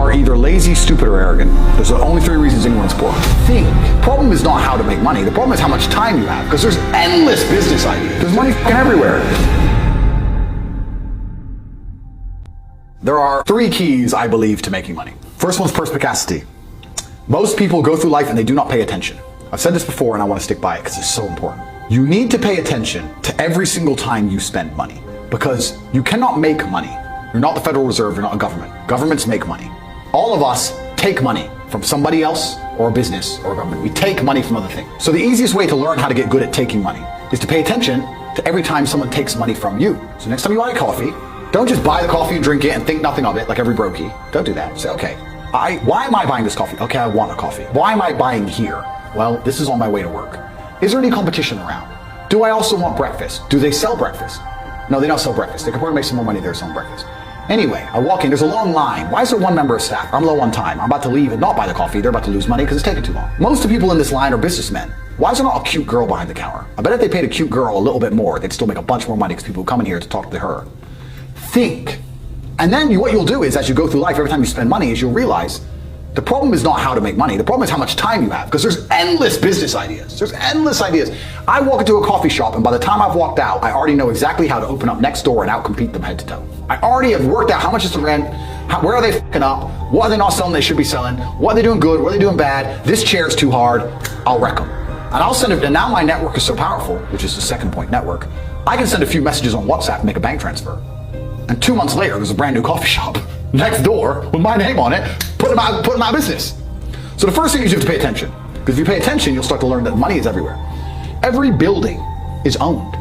are either lazy, stupid, or arrogant. Those are the only three reasons anyone's poor. Think. The problem is not how to make money. The problem is how much time you have, because there's endless business ideas. There's money fucking everywhere. There are three keys, I believe, to making money. First one's perspicacity. Most people go through life and they do not pay attention. I've said this before and I want to stick by it because it's so important. You need to pay attention to every single time you spend money, because you cannot make money. You're not the Federal Reserve, you're not a government. Governments make money. All of us take money from somebody else or a business or a government. We take money from other things. So the easiest way to learn how to get good at taking money is to pay attention to every time someone takes money from you. So next time you buy coffee, don't just buy the coffee and drink it and think nothing of it like every brokey. Don't do that. Say, okay, why am I buying this coffee? Okay, I want a coffee. Why am I buying here? Well, this is on my way to work. Is there any competition around? Do I also want breakfast? Do they sell breakfast? No, they don't sell breakfast. They could probably make some more money there selling breakfast. Anyway, I walk in, there's a long line. Why is there one member of staff? I'm low on time. I'm about to leave and not buy the coffee. They're about to lose money because it's taking too long. Most of the people in this line are businessmen. Why is there not a cute girl behind the counter? I bet if they paid a cute girl a little bit more, they'd still make a bunch more money because people would come in here to talk to her. Think. And then what you'll do is, as you go through life, every time you spend money, is you'll realize the problem is not how to make money. The problem is how much time you have, because there's endless business ideas. There's endless ideas. I walk into a coffee shop, and by the time I've walked out, I already know exactly how to open up next door and outcompete them head to toe. I already have worked out how much is the rent, where are they fucking up, what are they not selling they should be selling, what are they doing good, what are they doing bad, this chair's too hard, I'll wreck them. And I'll send it, and now my network is so powerful, which is the second point, network, I can send a few messages on WhatsApp and make a bank transfer. And 2 months later, there's a brand new coffee shop next door with my name on it, put them out of business. So the first thing is you have to pay attention. Because if you pay attention, you'll start to learn that money is everywhere. Every building is owned.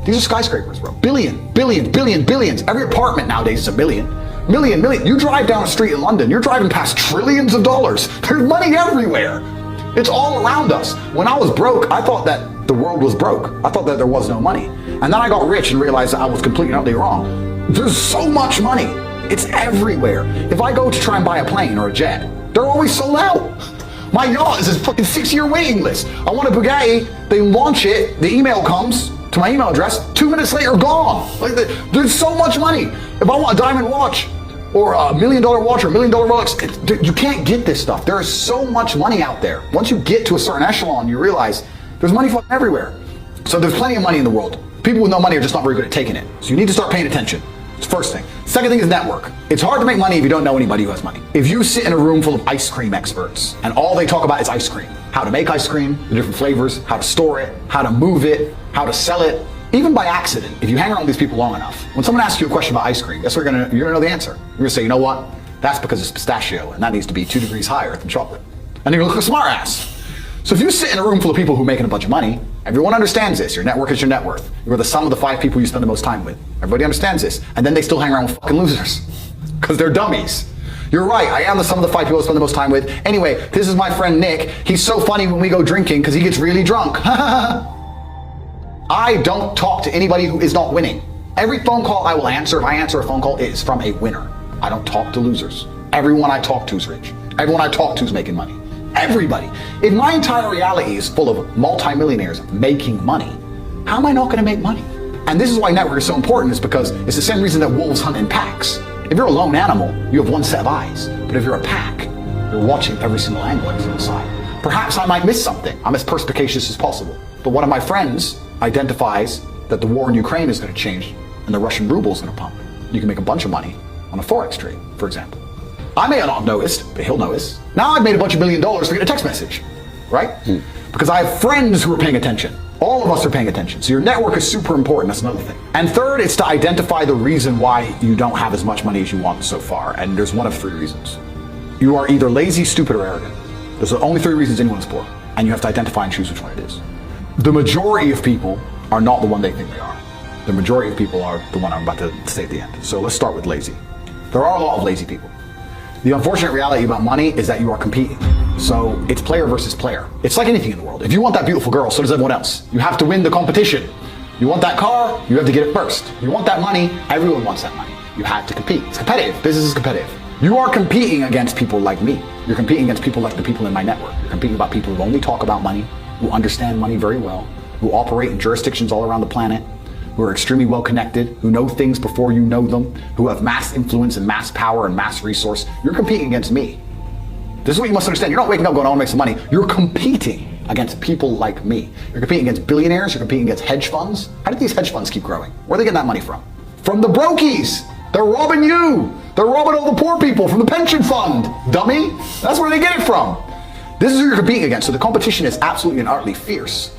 These are skyscrapers, bro. Billions. Every apartment nowadays is a million. You drive down a street in London, you're driving past trillions of dollars. There's money everywhere. It's all around us. When I was broke, I thought that the world was broke. I thought that there was no money. And then I got rich and realized that I was completely and utterly wrong. There's so much money. It's everywhere. If I go to try and buy a plane or a jet, they're always sold out. My yacht is a fucking 6-year waiting list. I want a Bugatti, they launch it, the email comes to my email address, 2 minutes later, gone. Like, there's so much money. If I want a diamond watch, or a $1 million watch, or $1 million Rolex, you can't get this stuff. There is so much money out there. Once you get to a certain echelon, you realize there's money fucking everywhere. So there's plenty of money in the world. People with no money are just not very good at taking it. So you need to start paying attention. It's the first thing. Second thing is network. It's hard to make money if you don't know anybody who has money. If you sit in a room full of ice cream experts and all they talk about is ice cream, how to make ice cream, the different flavors, how to store it, how to move it, how to sell it, even by accident, if you hang around with these people long enough, when someone asks you a question about ice cream, guess what you're gonna know the answer. You're gonna say, you know what? That's because it's pistachio and that needs to be 2 degrees higher than chocolate. And you're gonna look a smart ass. So if you sit in a room full of people who are making a bunch of money, everyone understands this. Your network is your net worth. You're the sum of the 5 people you spend the most time with. Everybody understands this. And then they still hang around with fucking losers. Because they're dummies. You're right, I am the sum of the 5 people I spend the most time with. Anyway, this is my friend Nick. He's so funny when we go drinking because he gets really drunk. I don't talk to anybody who is not winning. Every phone call I will answer, if I answer a phone call, is from a winner. I don't talk to losers. Everyone I talk to is rich. Everyone I talk to is making money. Everybody. If my entire reality is full of multimillionaires making money, how am I not going to make money? And this is why network is so important, is because it's the same reason that wolves hunt in packs. If you're a lone animal, you have one set of eyes. But if you're a pack, you're watching every single angle, every single side. Perhaps I might miss something. I'm as perspicacious as possible. But one of my friends identifies that the war in Ukraine is going to change and the Russian ruble is going to pump. You can make a bunch of money on a forex trade, for example. I may not have noticed, but he'll notice. Now I've made a bunch of $1 million to get a text message, right? Because I have friends who are paying attention. All of us are paying attention. So your network is super important. That's another thing. And third, it's to identify the reason why you don't have as much money as you want so far. And there's one of 3 reasons. You are either lazy, stupid, or arrogant. Those are the only 3 reasons anyone's poor. And you have to identify and choose which one it is. The majority of people are not the one they think they are. The majority of people are the one I'm about to say at the end. So let's start with lazy. There are a lot of lazy people. The unfortunate reality about money is that you are competing. So it's player versus player. It's like anything in the world. If you want that beautiful girl, so does everyone else. You have to win the competition. You want that car, you have to get it first. You want that money, everyone wants that money. You have to compete. It's competitive. Business is competitive. You are competing against people like me. You're competing against people like the people in my network. You're competing about people who only talk about money, who understand money very well, who operate in jurisdictions all around the planet, who are extremely well connected, who know things before you know them, who have mass influence and mass power and mass resource. You're competing against me. This is what you must understand. You're not waking up going, I want to make some money. You're competing against people like me. You're competing against billionaires. You're competing against hedge funds. How did these hedge funds keep growing? Where are they getting that money from? From the brokies. They're robbing you. They're robbing all the poor people from the pension fund, dummy. That's where they get it from. This is who you're competing against. So the competition is absolutely and utterly fierce.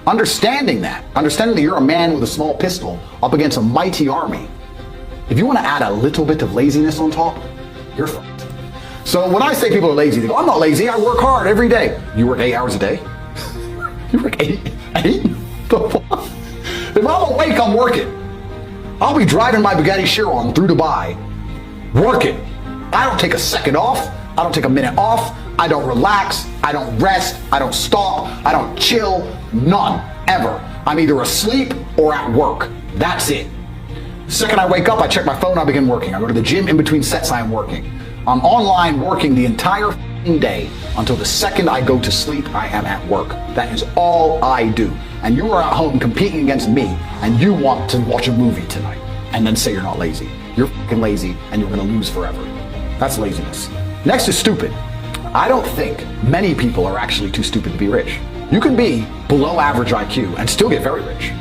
Understanding that you're a man with a small pistol up against a mighty army. If you want to add a little bit of laziness on top, you're fucked. So when I say people are lazy, they go, I'm not lazy, I work hard every day. You work 8 hours a day? You work eight? The fuck? If I'm awake, I'm working. I'll be driving my Bugatti Chiron through Dubai, working. I don't take a second off. I don't take a minute off. I don't relax. I don't rest. I don't stop. I don't chill. None. Ever. I'm either asleep or at work. That's it. The second I wake up, I check my phone, I begin working. I go to the gym in between sets, I am working. I'm online working the entire day until the second I go to sleep, I am at work. That is all I do. And you are at home competing against me, and you want to watch a movie tonight and then say you're not lazy. You're fucking lazy and you're gonna lose forever. That's laziness. Next is stupid. I don't think many people are actually too stupid to be rich. You can be below average IQ and still get very rich.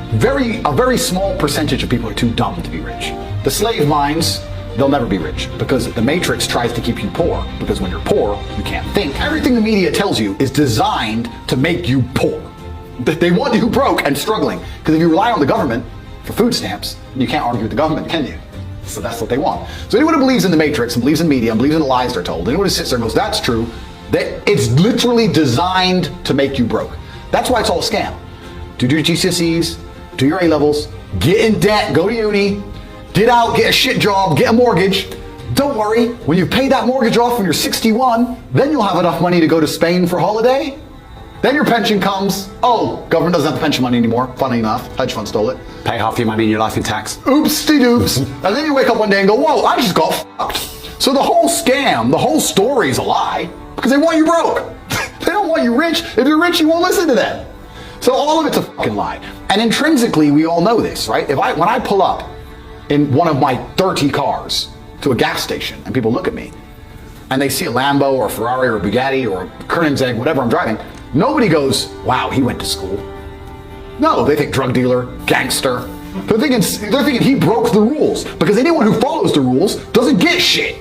A very small percentage of people are too dumb to be rich. The slave minds, they'll never be rich because the matrix tries to keep you poor, because when you're poor, you can't think. Everything the media tells you is designed to make you poor. They want you broke and struggling, because if you rely on the government for food stamps, you can't argue with the government, can you? So that's what they want. So anyone who believes in the matrix and believes in media and believes in the lies they're told, anyone who sits there and goes, that's true, that it's literally designed to make you broke. That's why it's all a scam. Do your GCSEs, do your A-levels, get in debt, go to uni, get out, get a shit job, get a mortgage. Don't worry, when you pay that mortgage off when you're 61, then you'll have enough money to go to Spain for holiday. Then your pension comes. Oh, government doesn't have the pension money anymore. Funny enough, hedge fund stole it. Pay half your money in your life in tax. Oopsie-doops. And then you wake up one day and go, whoa, I just got fucked. So the whole scam, the whole story is a lie because they want you broke. They don't want you rich. If you're rich, you won't listen to them. So all of it's a fucking lie. And intrinsically, we all know this, right? When I pull up in one of my 30 cars to a gas station and people look at me and they see a Lambo or a Ferrari or a Bugatti or a Koenigsegg, whatever I'm driving, nobody goes, wow, he went to school. No, they think drug dealer, gangster. They're thinking he broke the rules, because anyone who follows the rules doesn't get shit.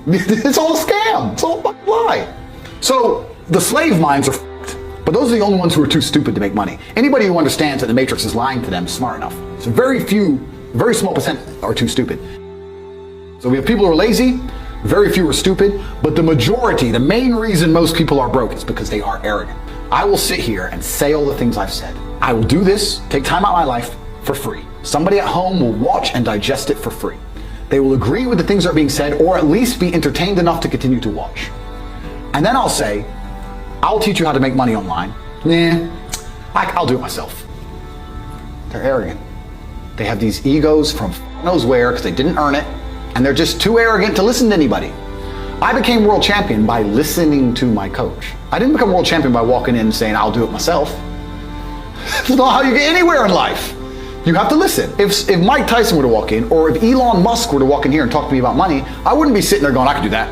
It's all a scam. It's all a fucking lie. So the slave minds are fucked, but those are the only ones who are too stupid to make money. Anybody who understands that the matrix is lying to them is smart enough. So very small percent are too stupid. So we have people who are lazy, very few are stupid, but the majority, the main reason most people are broke is because they are arrogant. I will sit here and say all the things I've said. I will do this, take time out of my life for free. Somebody at home will watch and digest it for free. They will agree with the things that are being said, or at least be entertained enough to continue to watch. And then I'll say, I'll teach you how to make money online. Nah, I'll do it myself. They're arrogant. They have these egos from knows where because they didn't earn it, and they're just too arrogant to listen to anybody. I became world champion by listening to my coach. I didn't become world champion by walking in and saying, I'll do it myself. That's not how you get anywhere in life. You have to listen. If Mike Tyson were to walk in, or if Elon Musk were to walk in here and talk to me about money, I wouldn't be sitting there going, I can do that.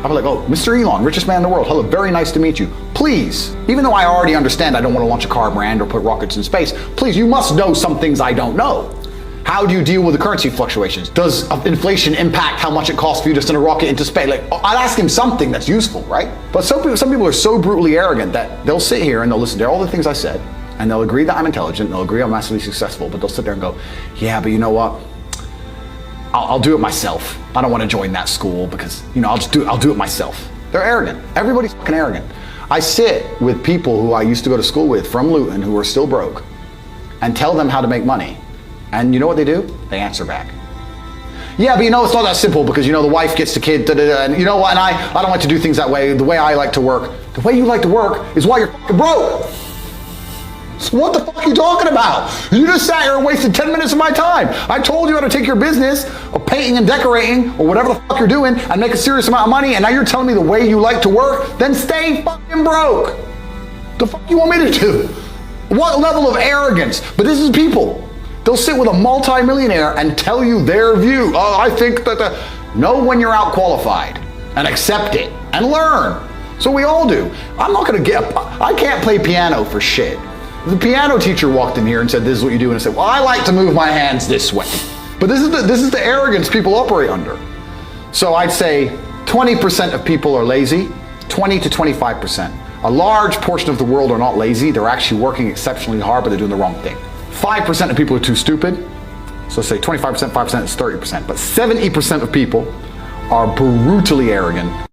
I'd be like, oh, Mr. Elon, richest man in the world. Hello, very nice to meet you. Please, even though I already understand I don't want to launch a car brand or put rockets in space, please, you must know some things I don't know. How do you deal with the currency fluctuations? Does inflation impact how much it costs for you to send a rocket into space? Like, I'd ask him something that's useful, right? But some people are so brutally arrogant that they'll sit here and they'll listen to all the things I said, and they'll agree that I'm intelligent, they'll agree I'm massively successful, but they'll sit there and go, yeah, but you know what? I'll do it myself. I don't want to join that school because, I'll do it myself. They're arrogant. Everybody's fucking arrogant. I sit with people who I used to go to school with from Luton who are still broke and tell them how to make money. And you know what they do? They answer back. Yeah, but it's not that simple because, the wife gets the kid, and you know what, and I don't like to do things that way. The way I like to work. The way you like to work is why you're fucking broke. So what the fuck are you talking about? You just sat here and wasted 10 minutes of my time. I told you how to take your business of painting and decorating or whatever the fuck you're doing and make a serious amount of money, and now you're telling me the way you like to work? Then stay fucking broke. The fuck you want me to do? What level of arrogance? But this is people. They'll sit with a multimillionaire and tell you their view. Oh, I think that know when you're out qualified and accept it and learn. So we all do. I can't play piano for shit. The piano teacher walked in here and said, this is what you do. And I said, well, I like to move my hands this way. But this is the arrogance people operate under. So I'd say 20% of people are lazy, 20 to 25%. A large portion of the world are not lazy. They're actually working exceptionally hard, but they're doing the wrong thing. 5% of people are too stupid. So say 25%, 5% is 30%. But 70% of people are brutally arrogant.